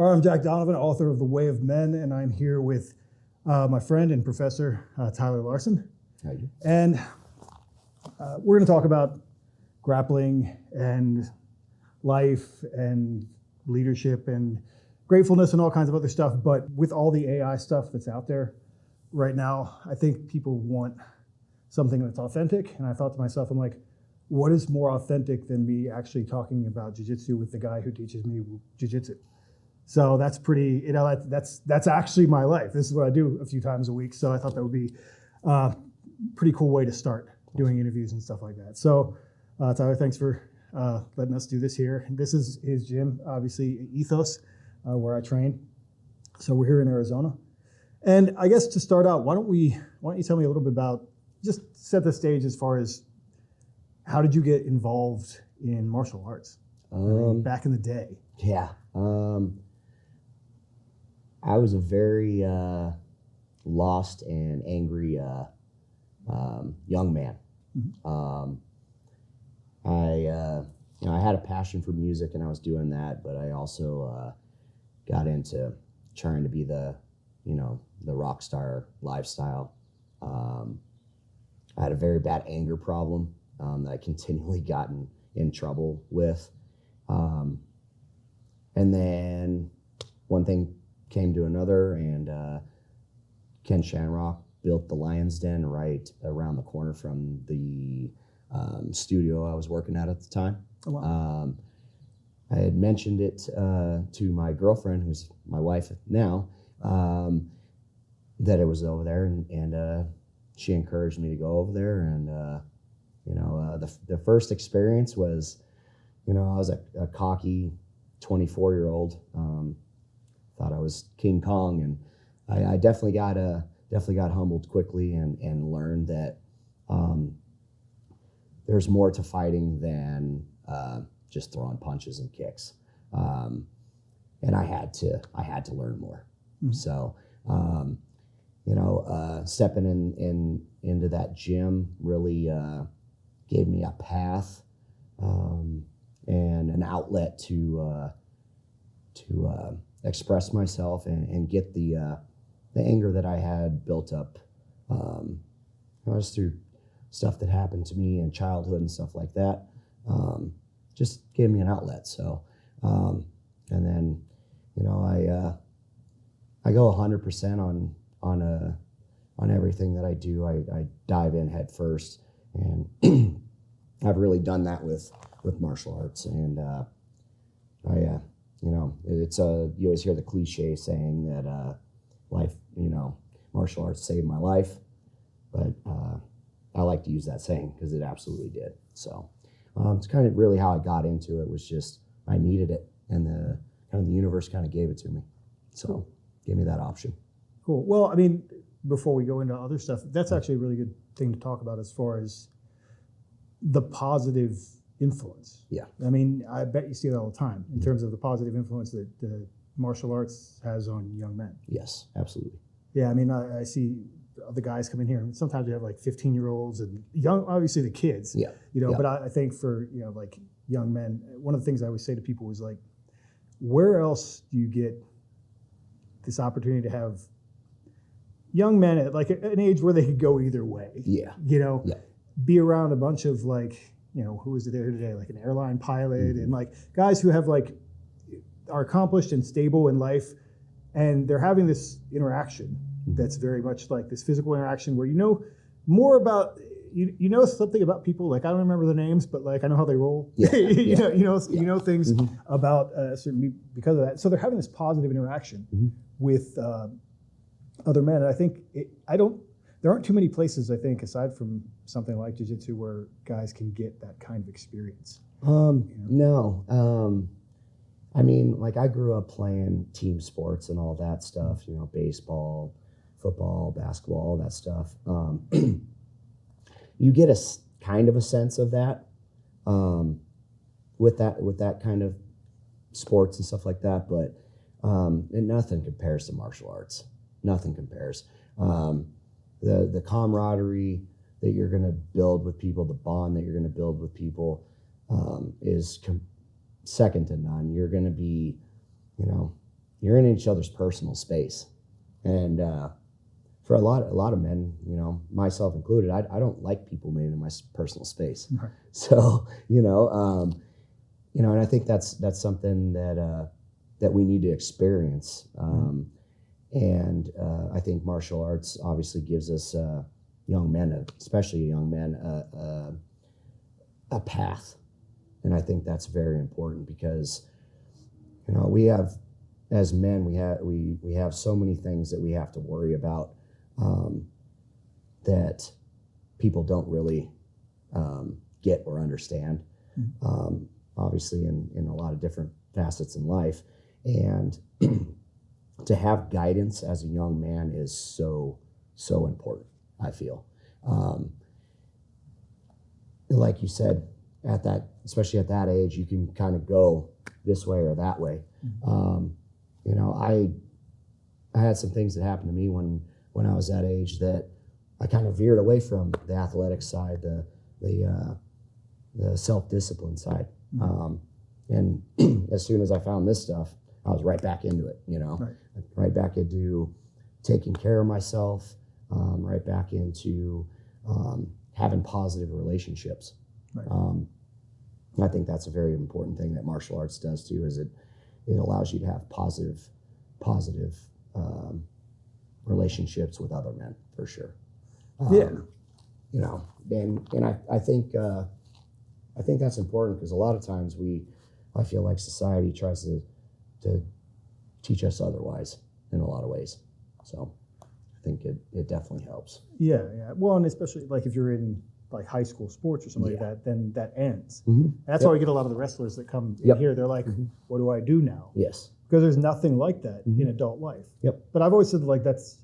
All right, I'm Jack Donovan, author of The Way of Men, and I'm here with my friend and professor, Tyler Larsen. How are you? And we're going to talk about grappling and life and leadership and gratefulness and all kinds of other stuff. But with all the AI stuff that's out there right now, I think people want something that's authentic. And I thought to myself, I'm like, what is more authentic than me actually talking about jiu-jitsu with the guy who teaches me jiu-jitsu? So that's pretty, that's actually my life. This is what I do a few times a week. So I thought that would be a pretty cool way to start doing interviews and stuff like that. So Tyler, thanks for letting us do this here. This is his gym, obviously Ethos, where I train. So we're here in Arizona. And I guess to start out, why don't you tell me a little bit about, just set the stage as far as how did you get involved in martial arts back in the day? Yeah. I was a very lost and angry young man. Mm-hmm. I had a passion for music, and I was doing that, but I also got into trying to be the rock star lifestyle. I had a very bad anger problem that I continually got in trouble with. And then one thing came to another, and Ken Shanrock built the Lion's Den right around the corner from the studio I was working at the time. Oh, wow. I had mentioned it to my girlfriend, who's my wife now, that it was over there, and she encouraged me to go over there. And the first experience was, I was a cocky 24-year-old. Thought I was King Kong, and I definitely got humbled quickly and learned that there's more to fighting than just throwing punches and kicks. And I had to learn more. Mm-hmm. So stepping into that gym really gave me a path and an outlet to express myself and get the anger that I had built up. Just through stuff that happened to me in childhood and stuff like that. Just gave me an outlet. So, and then, I go 100% on everything that I do. I dive in head first, and I've really done that with martial arts. And it's you always hear the cliche saying that martial arts saved my life, but I like to use that saying because it absolutely did. So it's kind of really how I got into it, was just I needed it, and the universe kind of gave it to me. So gave me that option. Cool. Well, I mean, before we go into other stuff, that's actually a really good thing to talk about as far as the positive influence. Yeah. I mean, I bet you see that all the time in terms of the positive influence that the martial arts has on young men. Yes, absolutely. Yeah, I mean, I see the guys come in here, and sometimes we have like 15-year-olds and young, obviously the kids. Yeah. But I think for like young men, one of the things I always say to people is like, where else do you get this opportunity to have young men at like an age where they could go either way? Yeah. Be around a bunch of like, who was there today? Like an airline pilot, mm-hmm. and like guys who have like are accomplished and stable in life, and they're having this interaction mm-hmm. that's very much like this physical interaction where more about something about people. Like I don't remember the names, but like I know how they roll. Yeah. you know things mm-hmm. about certain because of that. So they're having this positive interaction mm-hmm. with other men, and I think there aren't too many places, I think, aside from something like jiu-jitsu, where guys can get that kind of experience. No. I mean, like I grew up playing team sports and all that stuff, baseball, football, basketball, all that stuff. You get a kind of a sense of that with that kind of sports and stuff like that, but and nothing compares to martial arts. Nothing compares. The camaraderie that you're going to build with people, the bond that you're going to build with people is second to none. You're going to be, you're in each other's personal space. And for a lot of men, you know, myself included, I don't like people being in my personal space. Right. So, and I think that's something that we need to experience. And I think martial arts obviously gives us young men, especially young men, a path. And I think that's very important because, you know, we have, as men, we have so many things that we have to worry about that people don't really get or understand. Obviously, in a lot of different facets in life, and to have guidance as a young man is so important. I feel, like you said, especially at that age, you can kind of go this way or that way. You know, I had some things that happened to me when I was that age that I kind of veered away from the athletic side, the self-discipline side. And as soon as I found this stuff, I was right back into it, you know, right back into taking care of myself, right back into having positive relationships. I think that's a very important thing that martial arts does too, is it allows you to have positive relationships with other men, for sure. You know, and I think that's important because a lot of times I feel like society tries to teach us otherwise in a lot of ways. So I think it definitely helps. Yeah. Well, and especially like if you're in like high school sports or something like that, then that ends. Mm-hmm. That's why we get a lot of the wrestlers that come in here. They're like, what do I do now? Yes. Because there's nothing like that in adult life. Yep. But I've always said like that's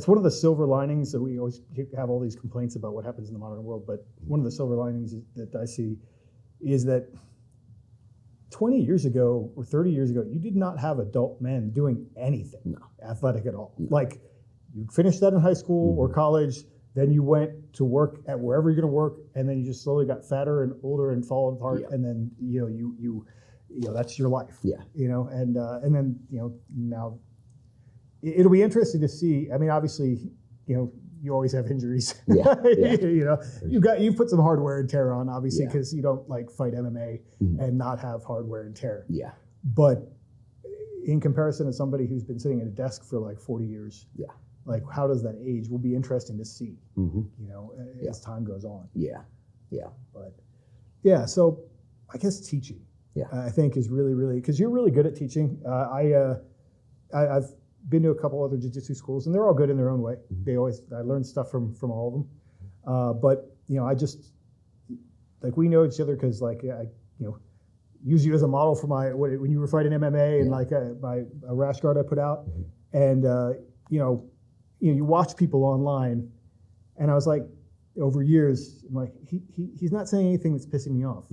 one of the silver linings that we always have all these complaints about what happens in the modern world. But one of the silver linings that I see is that 20 years ago or 30 years ago, you did not have adult men doing anything athletic at all. Like you finished that in high school or college, then you went to work at wherever you're going to work, and then you just slowly got fatter and older and fallen apart, and then you that's your life. And then now it'll be interesting to see. I mean, obviously, you always have injuries. You've put some hard wear and tear on, obviously, because you don't like fight MMA and not have hard wear and tear. Yeah. But in comparison to somebody who's been sitting at a desk for like 40 years, like how does that age? Will be interesting to see. As time goes on. But so I guess teaching. I think is really, really, because you're really good at teaching. I've been to a couple other jiu-jitsu schools, and they're all good in their own way. I learned stuff from all of them. But I just like we know each other because like I use you as a model for when you were fighting MMA and like a rash guard I put out, and you watch people online, and I was like, over years, I'm like, he's not saying anything that's pissing me off.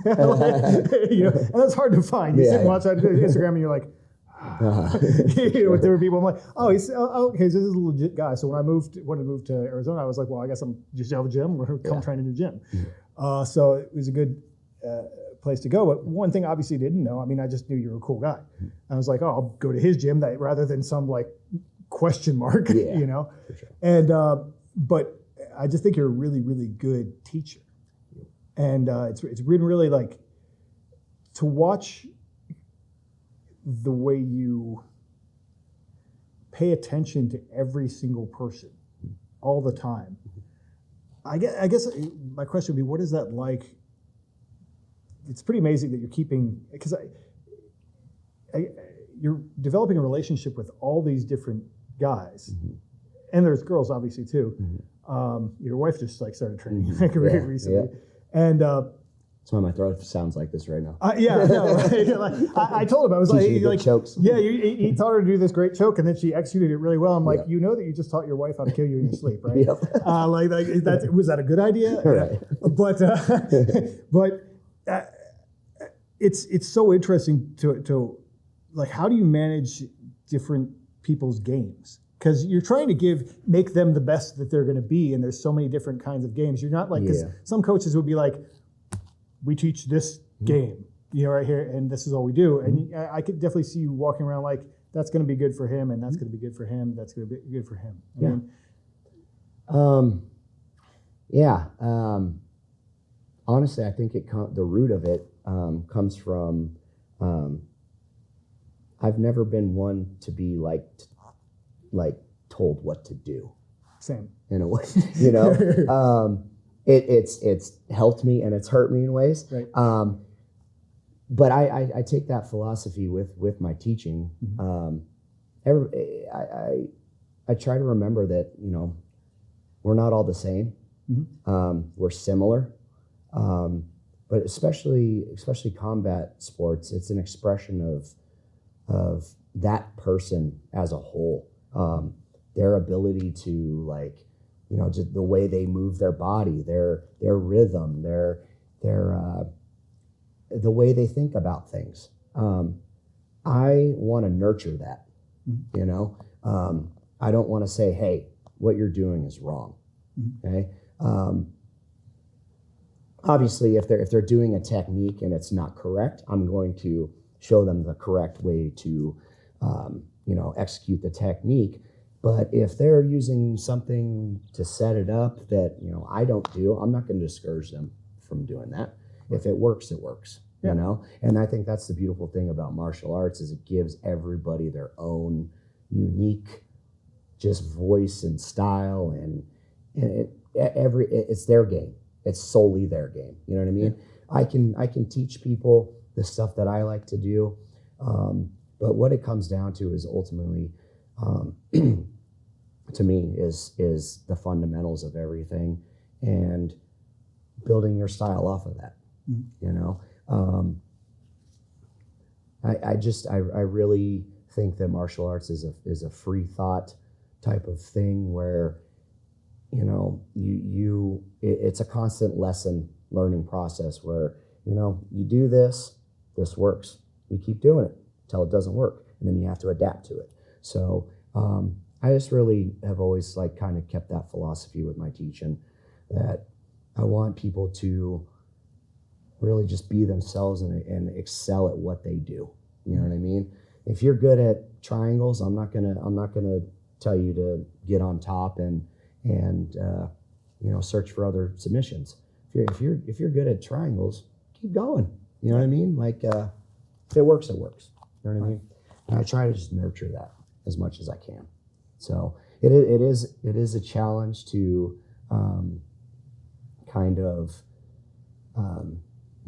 And that's hard to find. You sit and watch on Instagram, and you're like, with different people. I'm like, okay, so this is a legit guy. So when I moved to Arizona, I was like, well, I guess I'm just out of a gym. I'm going to come train in a gym. So it was a good place to go. But one thing obviously I didn't know, I mean, I just knew you were a cool guy. I was like, I'll go to his gym rather than some like question mark, For sure. And, but I just think you're a really, really good teacher. And it's been really like to watch the way you pay attention to every single person all the time. I guess my question would be, what is that like? It's pretty amazing that you're keeping, because you're developing a relationship with all these different guys, and there's girls obviously too. Your wife just like started training recently, and that's why my throat sounds like this right now. I told him, I was like chokes. Yeah, he taught her to do this great choke, and then she executed it really well. I'm like, you know that you just taught your wife how to kill you in your sleep, right? Was that a good idea? Right. But it's so interesting to like, how do you manage different people's games? Because you're trying to make them the best that they're going to be, and there's so many different kinds of games. You're not like, because some coaches would be like, we teach this game, right here, and this is all we do. And I could definitely see you walking around like, that's going to be good for him, and that's going to be good for him. That's going to be good for him. I mean, honestly, I think the root of it comes from I've never been one to be like told what to do. Same. In a way, it's helped me and it's hurt me in ways. Right. But I take that philosophy with my teaching. I try to remember that, we're not all the same. We're similar. But especially combat sports, it's an expression of that person as a whole. Their ability to just the way they move their body, their rhythm, their the way they think about things. I want to nurture that. I don't want to say, hey, what you're doing is wrong. Okay. Obviously, if they're doing a technique and it's not correct, I'm going to show them the correct way to execute the technique. But if they're using something to set it up that I don't do, I'm not going to discourage them from doing that. If it works, it works. And I think that's the beautiful thing about martial arts is it gives everybody their own unique just voice and style, and it's their game. It's solely their game. You know what I mean? Yeah. I can teach people the stuff that I like to do, but what it comes down to is ultimately, to me, is the fundamentals of everything, and building your style off of that. I really think that martial arts is a free thought type of thing where it's a constant lesson learning process where you do this works, you keep doing it until it doesn't work, and then you have to adapt to it. So I just really have always kind of kept that philosophy with my teaching, that I want people to really just be themselves and excel at what they do. You know what I mean? If you're good at triangles, I'm not gonna tell you to get on top and search for other submissions. If you're good at triangles, keep going. You know what I mean? If it works, it works. You know what I mean? And I try to just nurture that as much as I can. So it is a challenge to kind of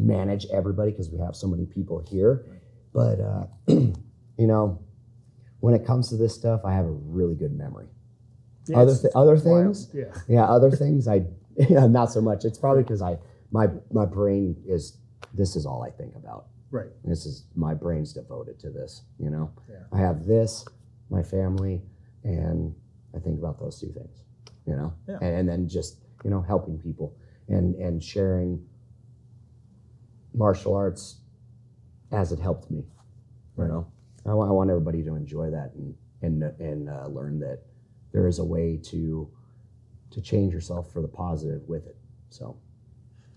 manage everybody because we have so many people here. But when it comes to this stuff, I have a really good memory. Yeah, other things, other things not so much. It's probably because my brain this is all I think about. Right. My brain's devoted to this. I have this, my family, and I think about those two things. And then just helping people and sharing martial arts as it helped me. Right. I want everybody to enjoy that and learn that there is a way to change yourself for the positive with it. So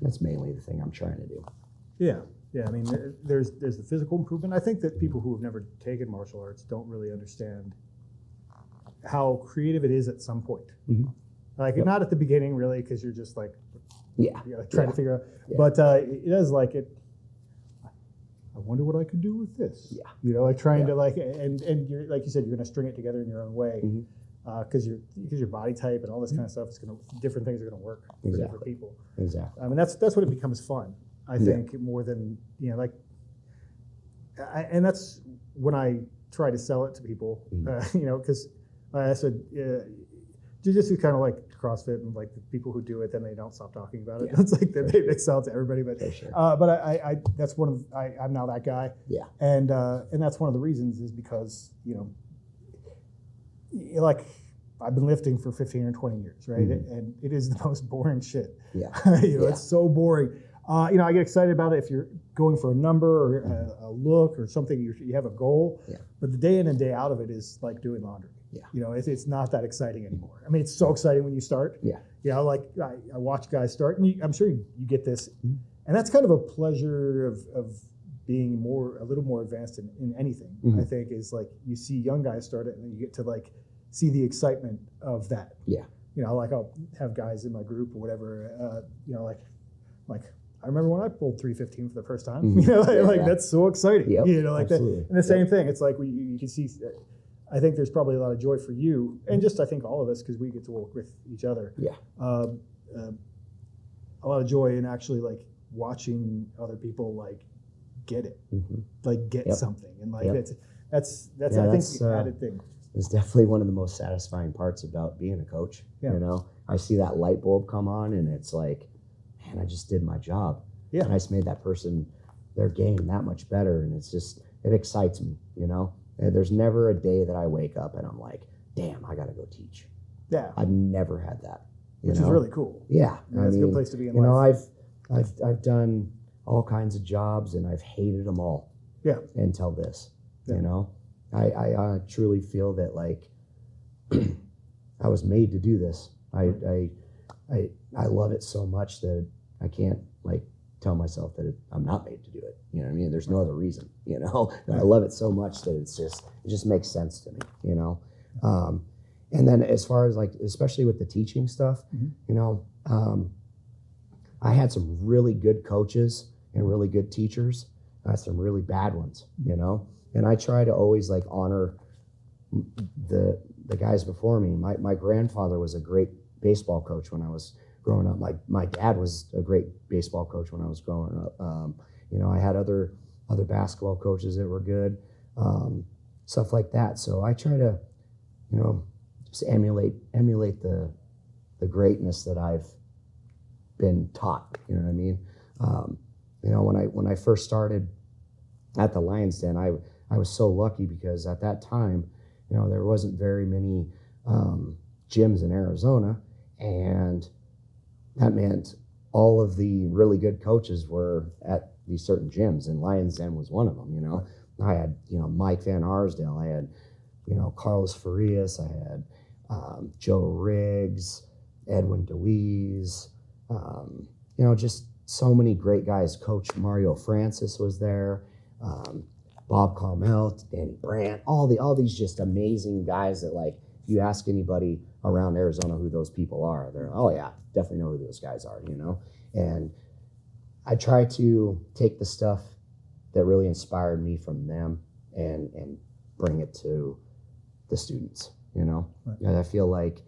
that's mainly the thing I'm trying to do. Yeah. I mean, there's the physical improvement. I think that people who have never taken martial arts don't really understand how creative it is at some point. Mm-hmm. Not at the beginning, really, because you're just trying to figure out. Yeah. But it is I wonder what I could do with this. Yeah. Trying to and you're like you said, you're going to string it together in your own way. Mm-hmm. Because your body type and all this kind of stuff is different things are going to work for different people. Exactly. I mean, that's when it becomes fun. I think more than and that's when I try to sell it to people. Because I said jiu-jitsu is kind of like CrossFit, and the people who do it, then they don't stop talking about it. Yeah. It's they sell it to everybody, but sure. But I that's one of I'm now that guy. Yeah. And that's one of the reasons is because I've been lifting for 15 or 20 years, right? Mm-hmm. And it is the most boring shit. Yeah. It's so boring. I get excited about it if you're going for a number or a look or something, you have a goal. Yeah. But the day in and day out of it is like doing laundry. Yeah. It's not that exciting anymore. I mean, it's so exciting when you start. Yeah. I watch guys start, and I'm sure you get this. Mm-hmm. And that's kind of a pleasure of being a little more advanced in anything, I think, is like you see young guys start it and then you get to like see the excitement of that. Yeah. You know, like I'll have guys in my group or whatever, you know, like I remember when I pulled 315 for the first time, you know, like that's so exciting, Yep, you know, like absolutely. that. And the same thing, it's like you can see, I think there's probably a lot of joy for you and just, I think all of us, because we get to work with each other. Yeah. A lot of joy in actually like watching other people like get it, like get something. And like, that's I think the added thing. It's definitely one of the most satisfying parts about being a coach. You know, I see that light bulb come on and it's like, man, I just did my job. Yeah. And I just made that person, their game that much better. And it's just, it excites me, you know? And there's never a day that I wake up and I'm like, damn, I got to go teach. Yeah. I've never had that. Which is really cool. Yeah. That's a good place to be in life. You know, I've done all kinds of jobs and I've hated them all. Yeah. Until this, you know? I truly feel that like I was made to do this. I love it so much that I can't like tell myself that I'm not made to do it. You know what I mean? There's no other reason, you know? And I love it so much that it just makes sense to me, you know? And then as far as like, especially with the teaching stuff, you know, I had some really good coaches and really good teachers. I had some really bad ones, you know? And I try to always like honor the guys before me. My grandfather was a great baseball coach when I was growing up. My dad was a great baseball coach when I was growing up. You know, I had other basketball coaches that were good, stuff like that. So I try to, you know, just emulate the greatness that I've been taught. You know what I mean? You know, when I first started at the Lions Den, I was so lucky because at that time, you know, there wasn't very many gyms in Arizona, and that meant all of the really good coaches were at these certain gyms, and Lions Den was one of them. You know, I had, you know, Mike Van Arsdale, I had, you know, Carlos Farias, I had Joe Riggs, Edwin DeWeese, you know, just so many great guys. Coach Mario Francis was there, Bob Carmel, Danny Brandt, all these just amazing guys that, like, you ask anybody around Arizona who those people are, they're, oh yeah, definitely know who those guys are, you know? And I try to take the stuff that really inspired me from them and bring it to the students, you know? Right. And I feel like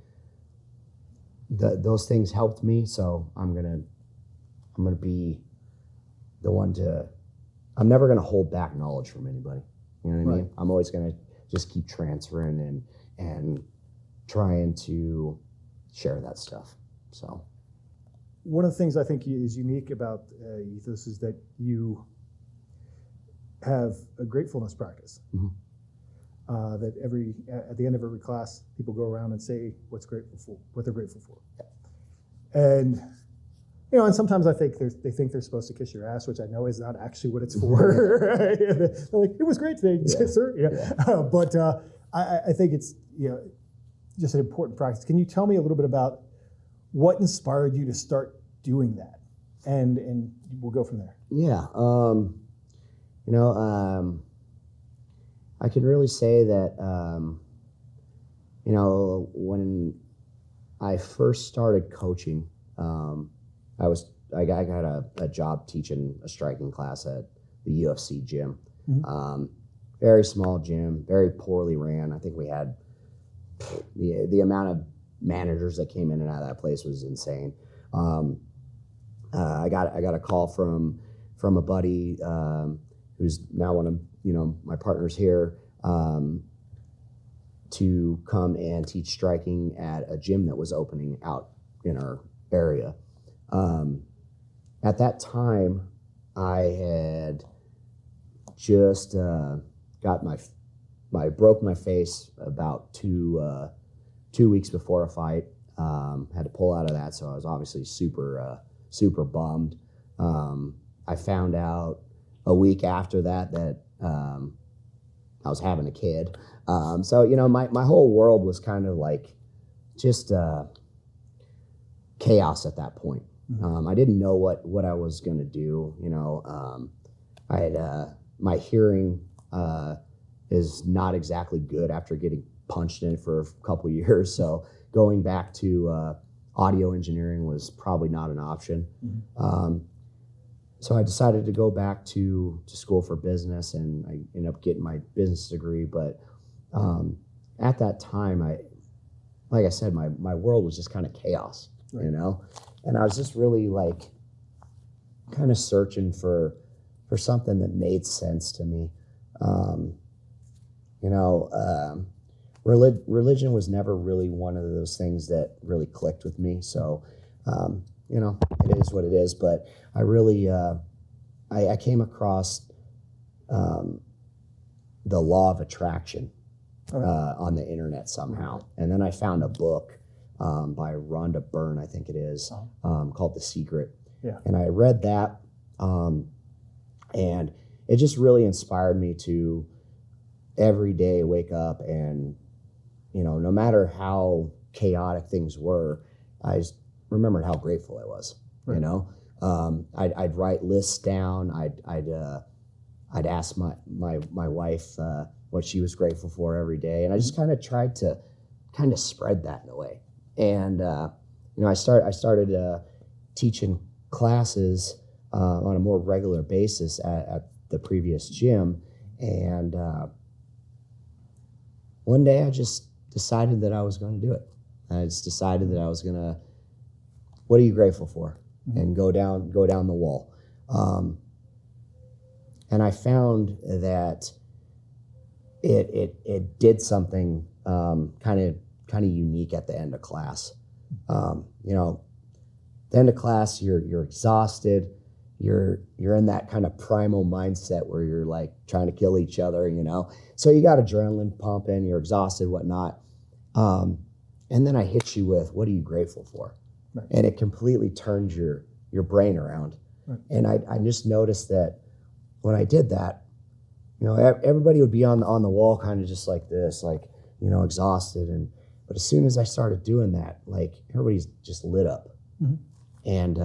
those things helped me, so I'm gonna be the one to, I'm never gonna hold back knowledge from anybody. You know what I mean? I'm always gonna just keep transferring and trying to share that stuff. So one of the things I think is unique about Ethos is that you have a gratefulness practice. That at the end of every class, people go around and say what they're grateful for. And you know, and sometimes I think they think they're supposed to kiss your ass, which I know is not actually what it's for. They're like, it was great today, sir. Yeah. But I think it's, you know, just an important practice. Can you tell me a little bit about what inspired you to start doing that? And we'll go from there. Yeah. You know, I can really say that, you know, when I first started coaching, I got a job teaching a striking class at the UFC gym. Very small gym, very poorly ran. I think we had the amount of managers that came in and out of that place was insane. I got a call from a buddy who's now one of, you know, my partners here, to come and teach striking at a gym that was opening out in our area. At that time, I had just got broke my face about two weeks before a fight. Had to pull out of that, so I was obviously super bummed. I found out a week after that I was having a kid. So, you know, my whole world was kind of like just chaos at that point. I didn't know what I was going to do. You know, I had my hearing is not exactly good after getting punched in it for a couple years. So going back to audio engineering was probably not an option. So I decided to go back to school for business, and I ended up getting my business degree. But at that time, like I said, my world was just kind of chaos, right. you know? And I was just really like kind of searching for something that made sense to me. Religion was never really one of those things that really clicked with me. So, it is what it is. But I really, I came across the law of attraction on the internet somehow. And then I found a book by Rhonda Byrne, I think it is, called The Secret. Yeah. And I read that, and it just really inspired me to every day wake up and, no matter how chaotic things were, I just remembered how grateful I was. Right. I'd write lists down. I'd ask my wife what she was grateful for every day, and I just kind of tried to spread that in a way. And I started teaching classes on a more regular basis at the previous gym, and one day I just decided that I was going to do it. I just decided that I was going to, what are you grateful for? And go down the wall. And I found that it did something kind of unique at the end of class. The end of class, you're exhausted. You're in that kind of primal mindset where you're like trying to kill each other, So you got adrenaline pumping, you're exhausted, whatnot. And then I hit you with, what are you grateful for? Right. And it completely turns your brain around. Right. And I just noticed that when I did that, everybody would be on the wall kind of just like this, like, exhausted. But as soon as I started doing that, like everybody's just lit up. Mm-hmm. And,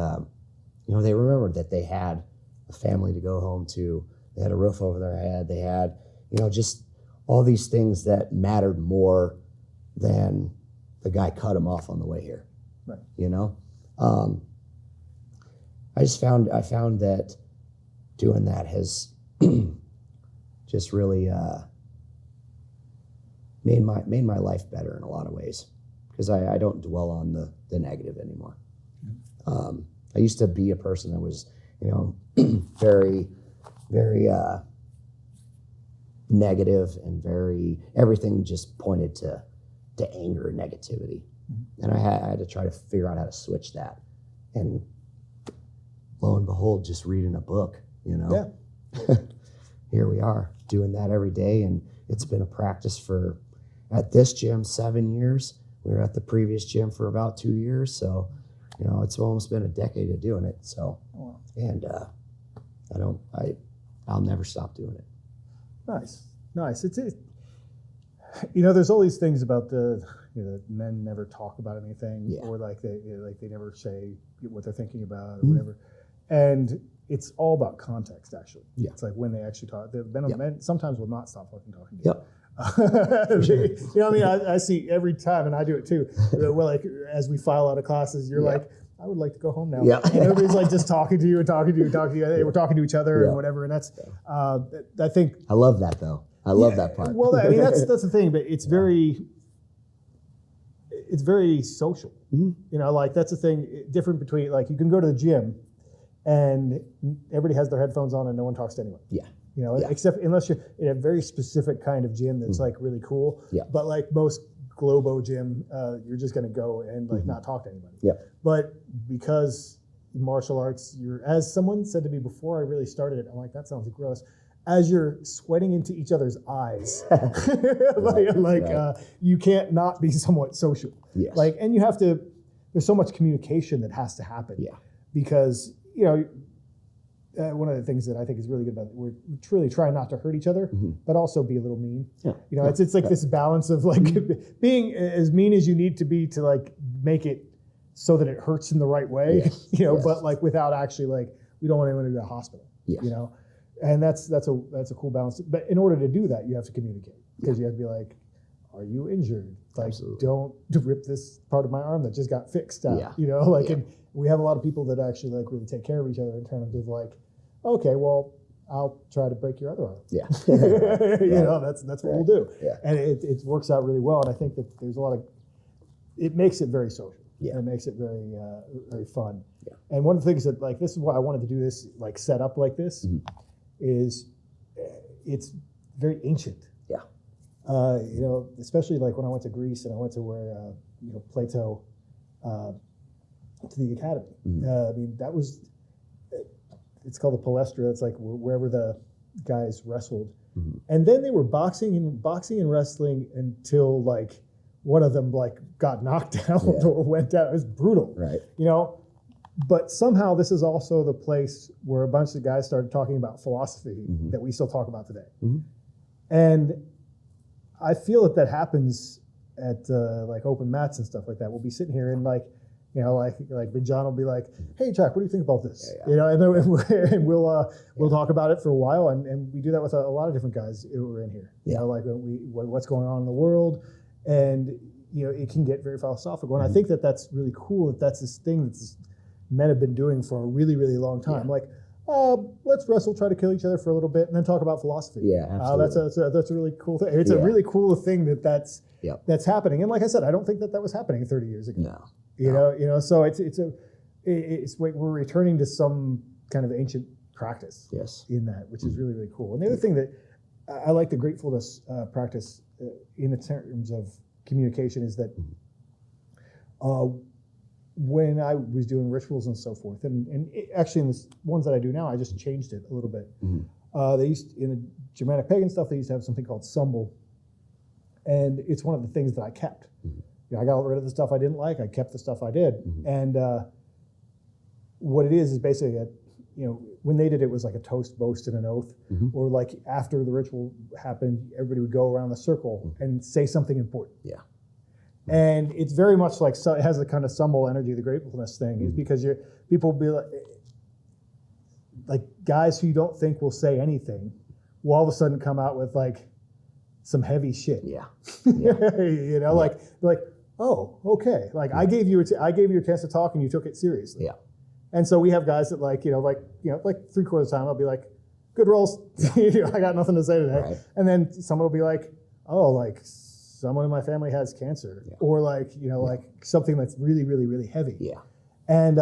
they remembered that they had a family to go home to. They had a roof over their head. They had, just all these things that mattered more than the guy cut them off on the way here. Right. I found that doing that has just really made my life better in a lot of ways, because I don't dwell on the negative anymore. I used to be a person that was, very, very negative, and everything just pointed to anger and negativity. And I had to try to figure out how to switch that. And lo and behold, just reading a book, Yeah. Here we are doing that every day. And it's been a practice at this gym, 7 years. We were at the previous gym for about 2 years. So, it's almost been a decade of doing it. So, wow. And I'll never stop doing it. Nice. It's there's all these things about that men never talk about anything, or like they never say what they're thinking about or whatever. And it's all about context, actually. Yeah. It's like when they actually talk. The men sometimes will not stop fucking talking. Yep. I see every time, and I do it too. Well, like as we file out of classes, you're like, I would like to go home now. Yeah. And everybody's like just talking to you. Hey, we're talking to each other and whatever. And that's, I think. I love that though. I love that part. Well, that's the thing, but it's very social. Mm-hmm. Like that's the thing different between, like, you can go to the gym and everybody has their headphones on and no one talks to anyone. Yeah. Except unless you're in a very specific kind of gym that's like really cool. Yeah. But like most Globo gym, you're just going to go and like not talk to anybody. Yeah. But because martial arts, as someone said to me before I really started it, I'm like, that sounds gross. As you're sweating into each other's eyes, you can't not be somewhat social. Yes. And you have to. There's so much communication that has to happen. Yeah. Because one of the things that I think is really good about it, we're truly trying not to hurt each other, but also be a little mean. Yeah. It's like this balance of like being as mean as you need to be to like make it so that it hurts in the right way. Yes. But like without actually like, we don't want anyone to go to the hospital. Yes. And that's a cool balance. But in order to do that, you have to communicate, because you have to be like, are you injured? Like, Absolutely. don't rip this part of my arm that just got fixed out. Yeah. You know, like, Yeah. and we have a lot of people that actually like really take care of each other in terms of like, okay, well, I'll try to break your other arm. Yeah. You know, that's what we'll do. Yeah. And it works out really well. And I think that there's a lot of, it makes it very social. Yeah. And it makes it very, very fun. Yeah. And one of the things that, like, this is why I wanted to do this, like, set up like this, is it's very ancient. Yeah. You know, especially like when I went to Greece and I went to where, you know, Plato, to the academy. I mean, that was, it's called the Palestra. It's like wherever the guys wrestled. And then they were boxing and wrestling until like one of them like got knocked out or went down. It was brutal. Right. You know, but somehow this is also the place where a bunch of guys started talking about philosophy that we still talk about today. And I feel that happens at like open mats and stuff like that. We'll be sitting here and like, you know, like Big John will be like, "Hey, Chuck, what do you think about this?" You know, and then we'll talk about it for a while, and we do that with a lot of different guys who are in here. You know, like what's going on in the world, and you know, it can get very philosophical. And I think that's really cool. That's this thing that men have been doing for a really, really long time. Like, let's wrestle, try to kill each other for a little bit, and then talk about philosophy. Yeah, absolutely. That's a really cool thing. It's a really cool thing that's happening. And like I said, I don't think that was happening 30 years ago. No. You know, so it's we're returning to some kind of ancient practice. Yes. In that, which is really, really cool. And the other thing that I like the gratefulness practice in the terms of communication is that when I was doing rituals and so forth, and actually in the ones that I do now, I just changed it a little bit. They used, in the Germanic pagan stuff, they used to have something called Sumbl, and it's one of the things that I kept. You know, I got rid of the stuff I didn't like. I kept the stuff I did. And what it is basically, you know, when they did it was like a toast, boast, and an oath. Or like after the ritual happened, everybody would go around the circle and say something important. Yeah. And it's very much like, so it has the kind of Sumbl energy, the gratefulness thing, is because people will be like guys who you don't think will say anything will all of a sudden come out with like some heavy shit. Yeah. You know, like, oh, okay. Like I gave you a chance to talk and you took it seriously. Yeah. And so we have guys that like 3/4 of the time I'll be like, good rolls. You know, I got nothing to say today. Right. And then someone will be like, oh, like someone in my family has cancer, or like, you know, like something that's really, really, really heavy. Yeah. And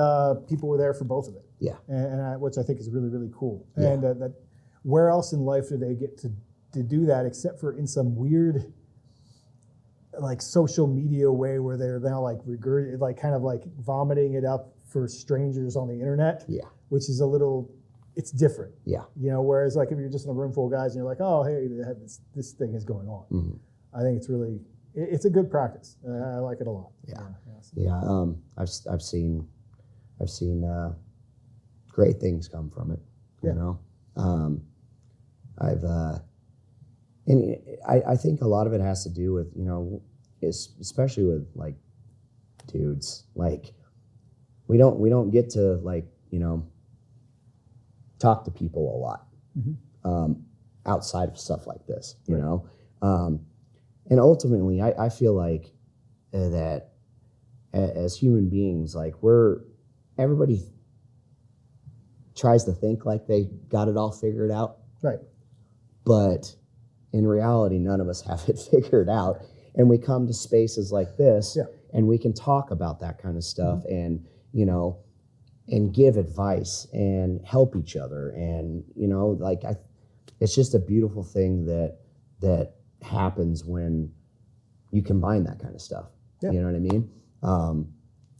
people were there for both of it. Yeah. And which I think is really, really cool. Yeah. And that where else in life do they get to do that except for in some weird like social media way where they're now like kind of like vomiting it up for strangers on the internet. Yeah. Which is it's different. Yeah. You know, whereas like if you're just in a room full of guys and you're like, oh, hey, this thing is going on. I think it's a good practice. I like it a lot. Yeah. I've seen great things come from it. You know, and I think a lot of it has to do with, you know, especially with like dudes, like we don't get to like, you know, talk to people a lot outside of stuff like this, you know. And ultimately, I feel like that as human beings, like everybody tries to think like they got it all figured out. Right. But in reality, none of us have it figured out. And we come to spaces like this and we can talk about that kind of stuff and, you know, and give advice and help each other. And, you know, like it's just a beautiful thing that happens when you combine that kind of stuff. Yeah. You know what I mean?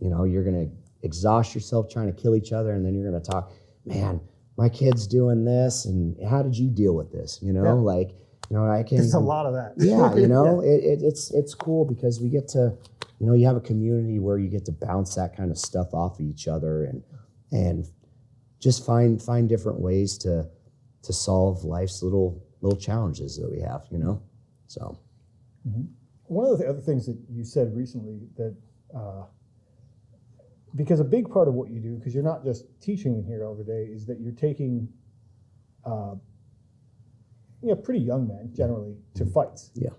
You know, you're going to exhaust yourself trying to kill each other, and then you're going to talk, man, my kid's doing this, and how did you deal with this? You know, like, you know, I can. There's a lot of that. Yeah, you know, it's cool because we get to, you know, you have a community where you get to bounce that kind of stuff off of each other and just find different ways to solve life's little challenges that we have, you know. So, one of the other things that you said recently that, because a big part of what you do, because you're not just teaching in here every day, is that you're taking pretty young men generally to fights. Yeah.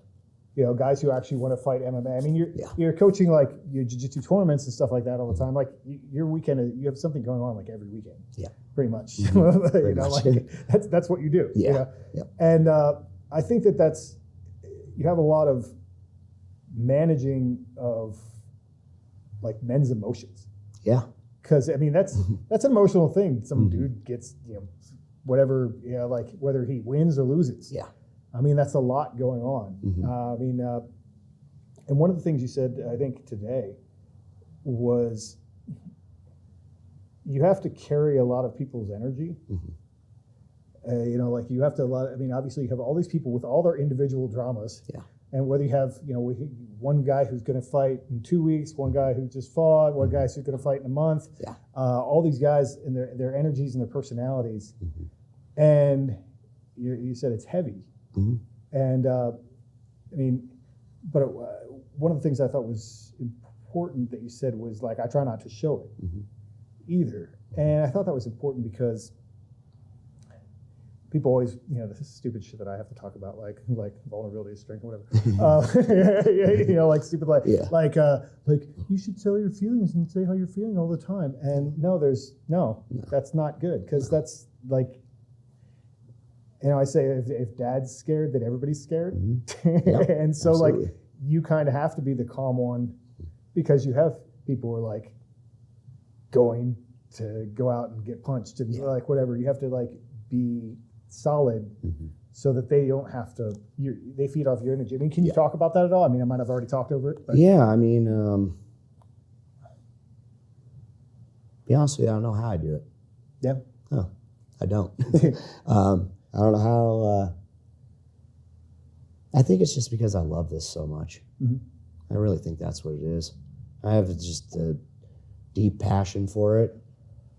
Guys who actually want to fight MMA. I mean, Yeah. you're coaching like your jiu-jitsu tournaments and stuff like that all the time. Like your weekend, you have something going on like every weekend. Yeah. Pretty much. Pretty much. Like that's what you do. Yeah. Yeah. And I think that's you have a lot of managing of like men's emotions. Yeah. Because I mean that's an emotional thing. Some dude gets whatever like whether he wins or loses. Yeah. I mean that's a lot going on. And one of the things you said I think today was you have to carry a lot of people's energy. Like you have to obviously you have all these people with all their individual dramas. Yeah. And whether you have, one guy who's going to fight in 2 weeks, one guy who just fought, one guy who's going to fight in a month, all these guys and their energies and their personalities. And you said it's heavy. And one of the things I thought was important that you said was like, I try not to show it either. And I thought that was important because people always, this is stupid shit that I have to talk about, like vulnerability, strength, whatever. Like stupid, like you should tell your feelings and say how you're feeling all the time. And no, that's not good because that's like, I say if dad's scared, then everybody's scared. Yep, and so absolutely. like you kind of have to be the calm one because you have people who are like going to go out and get punched and like whatever. You have to like be solid so that they don't have to they feed off your energy. I mean, can you talk about that at all? I mean, I might have already talked over it. But. Yeah, I mean, be honest with you, I don't know how I do it. Yeah. No, I don't. I don't know how. I think it's just because I love this so much. I really think that's what it is. I have just a deep passion for it.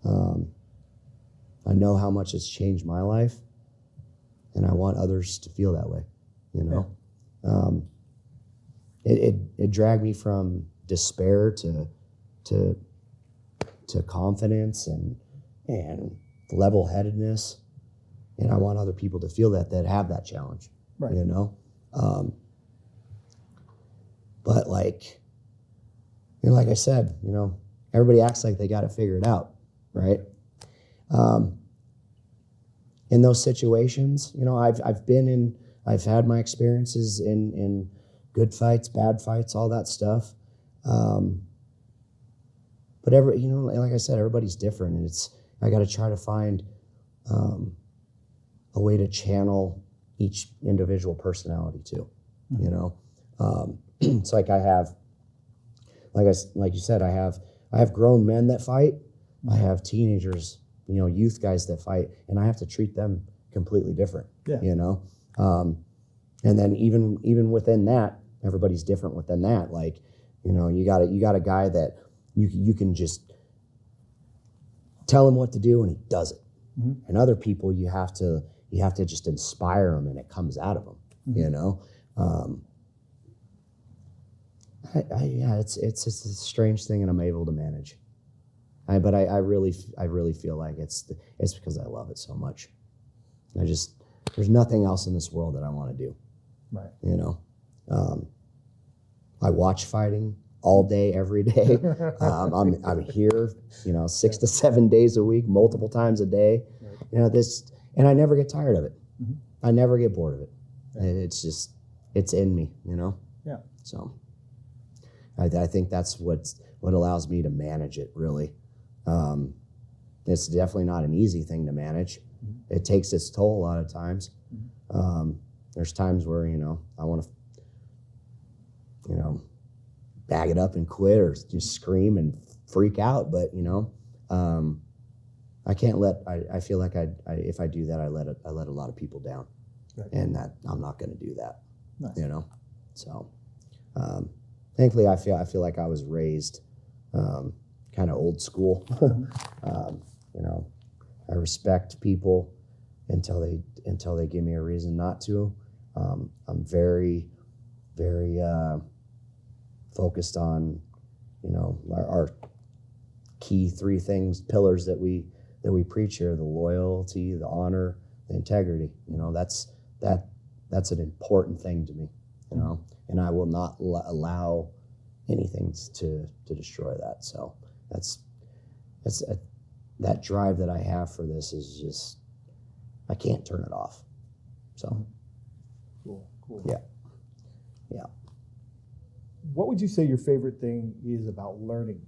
I know how much it's changed my life, and I want others to feel that way. It dragged me from despair to confidence and level-headedness, and I want other people to feel that have that challenge. Right. But like I said, everybody acts like they got it figured out, right? In those situations, I've had my experiences in good fights, bad fights, all that stuff. But like I said, everybody's different, and I got to try to find a way to channel each individual personality too. It's like I have, like you said, I have grown men that fight. I have teenagers, youth guys that fight, and I have to treat them completely different. Yeah. And then even within that, everybody's different within that. Like, you got a guy that you can just tell him what to do and he does it. And other people you have to just inspire them and it comes out of them. It's a strange thing, and I'm able to manage. But I really feel like it's because I love it so much. There's nothing else in this world that I want to do. Right. I watch fighting all day, every day. I'm here, 6 to 7 days a week, multiple times a day. Right. And I never get tired of it. I never get bored of it. Yeah. It's in me, Yeah. So I think that's what allows me to manage it, really. It's definitely not an easy thing to manage. It takes its toll a lot of times. There's times where, I want to, bag it up and quit or just scream and freak out. But, I can't I feel like if I do that, I let a lot of people down. Right. And that I'm not going to do that. Nice. So thankfully I feel like I was raised kind of old school. I respect people until they give me a reason not to. I'm very, very focused on, our key 3 pillars that we preach here: the loyalty, the honor, the integrity. That's an important thing to me, and I will not allow anything to destroy that. So that drive that I have for this is just, I can't turn it off. So Cool. yeah. What would you say your favorite thing is about learning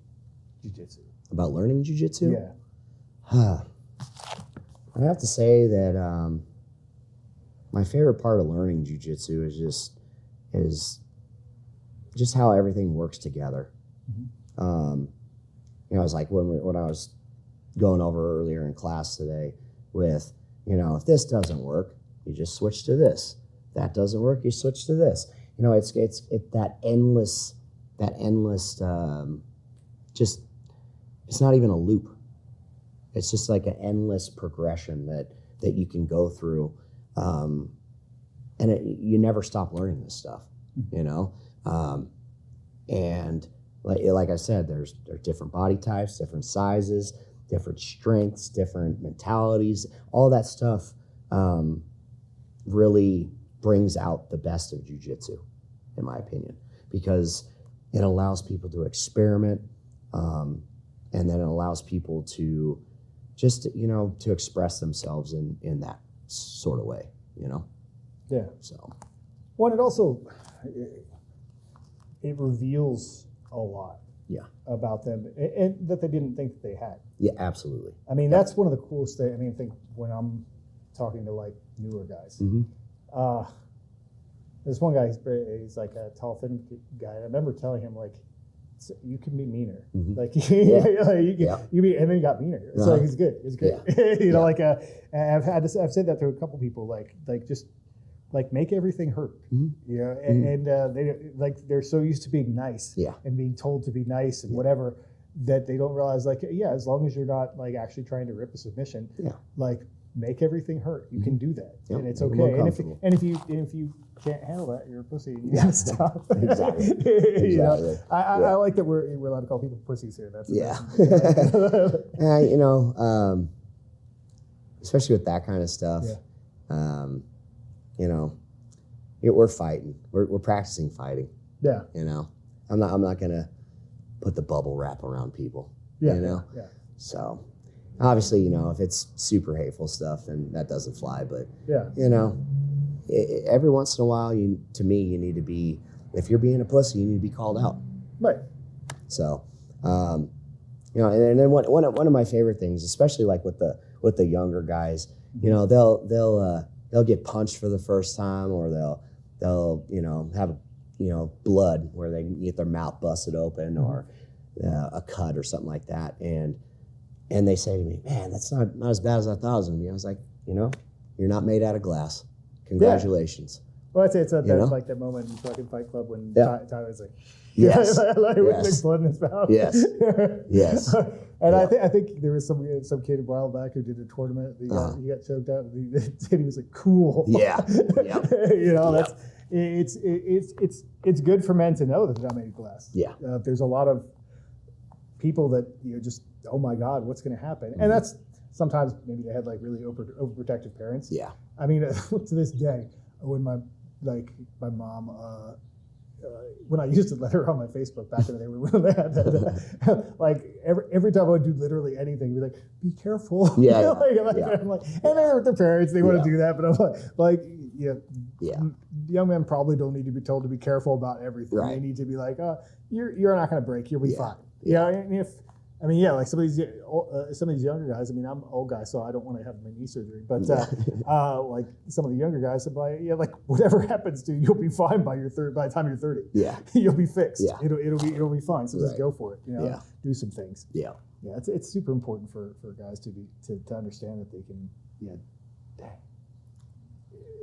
jiu-jitsu? About learning jiu-jitsu? Yeah. I have to say that my favorite part of learning jiu-jitsu is just how everything works together. Mm-hmm. It was like when I was going over earlier in class today with, if this doesn't work, you just switch to this. That doesn't work, you switch to this. It's that endless, just, it's not even a loop. It's just like an endless progression that you can go through. And you never stop learning this stuff, and like I said, there's different body types, different sizes, different strengths, different mentalities. All that stuff really brings out the best of jiu-jitsu, in my opinion, because it allows people to experiment, and then it allows people to just, to express themselves in that sort of way, Yeah. So. Well, it also, it reveals a lot. Yeah. About them, and that they didn't think that they had. Yeah, absolutely. I mean, that's one of the coolest things. I mean, I think when I'm talking to like newer guys, there's one guy, he's like a tall, thin guy. I remember telling him, like, you can be meaner. Like, you be, and then he got meaner. So he's good. It's good. Yeah. Like, I've said that to a couple people, like just like make everything hurt. And they're so used to being nice and being told to be nice and whatever, that they don't realize, like, as long as you're not like actually trying to rip a submission, like make everything hurt. You can do that, and it's okay. And if you can't handle that, you're a pussy. And you gotta stop. Exactly. I like that we're allowed to call people pussies here. That's especially with that kind of stuff. We're fighting. We're practicing fighting. Yeah. I'm not gonna put the bubble wrap around people. Yeah. So obviously, if it's super hateful stuff, then that doesn't fly. But every once in a while, to me, you need to be. If you're being a pussy, you need to be called out. Right. So, and then one of my favorite things, especially like with the younger guys, they'll get punched for the first time, or they'll have blood where they can get their mouth busted open, or a cut or something like that, and they say to me, "Man, that's not as bad as I thought it was going to be." I was like, you're not made out of glass. Congratulations. Well, I'd say it's like that moment in fucking Fight Club when Tyler's like, yes, with big blood in his mouth. Yes, yes. And I think there was some kid a while back who did a tournament. He got choked out, and he was like, "Cool." Yeah. That's it's good for men to know that they're not made of glass. Yeah. There's a lot of people that just, oh my God, what's going to happen? And that's sometimes maybe they had like really overprotective parents. Yeah. I mean, to this day, when my mom, when I used to let her on my Facebook back in the day, when they had that, like every time I would do literally anything, be like, be careful. Yeah. I'm like, and they're with their parents, they want to do that, but I'm like, young men probably don't need to be told to be careful about everything. Right. They need to be like, you're not going to break, you'll be fine. Yeah. Like some of these younger guys. I mean, I'm an old guy, so I don't want to have my knee surgery. But like some of the younger guys, like whatever happens to you, you'll be fine by the time you're 30. Yeah, you'll be fixed. Yeah, it'll be fine. So just go for it. Do some things. Yeah. It's super important for guys to understand that they can.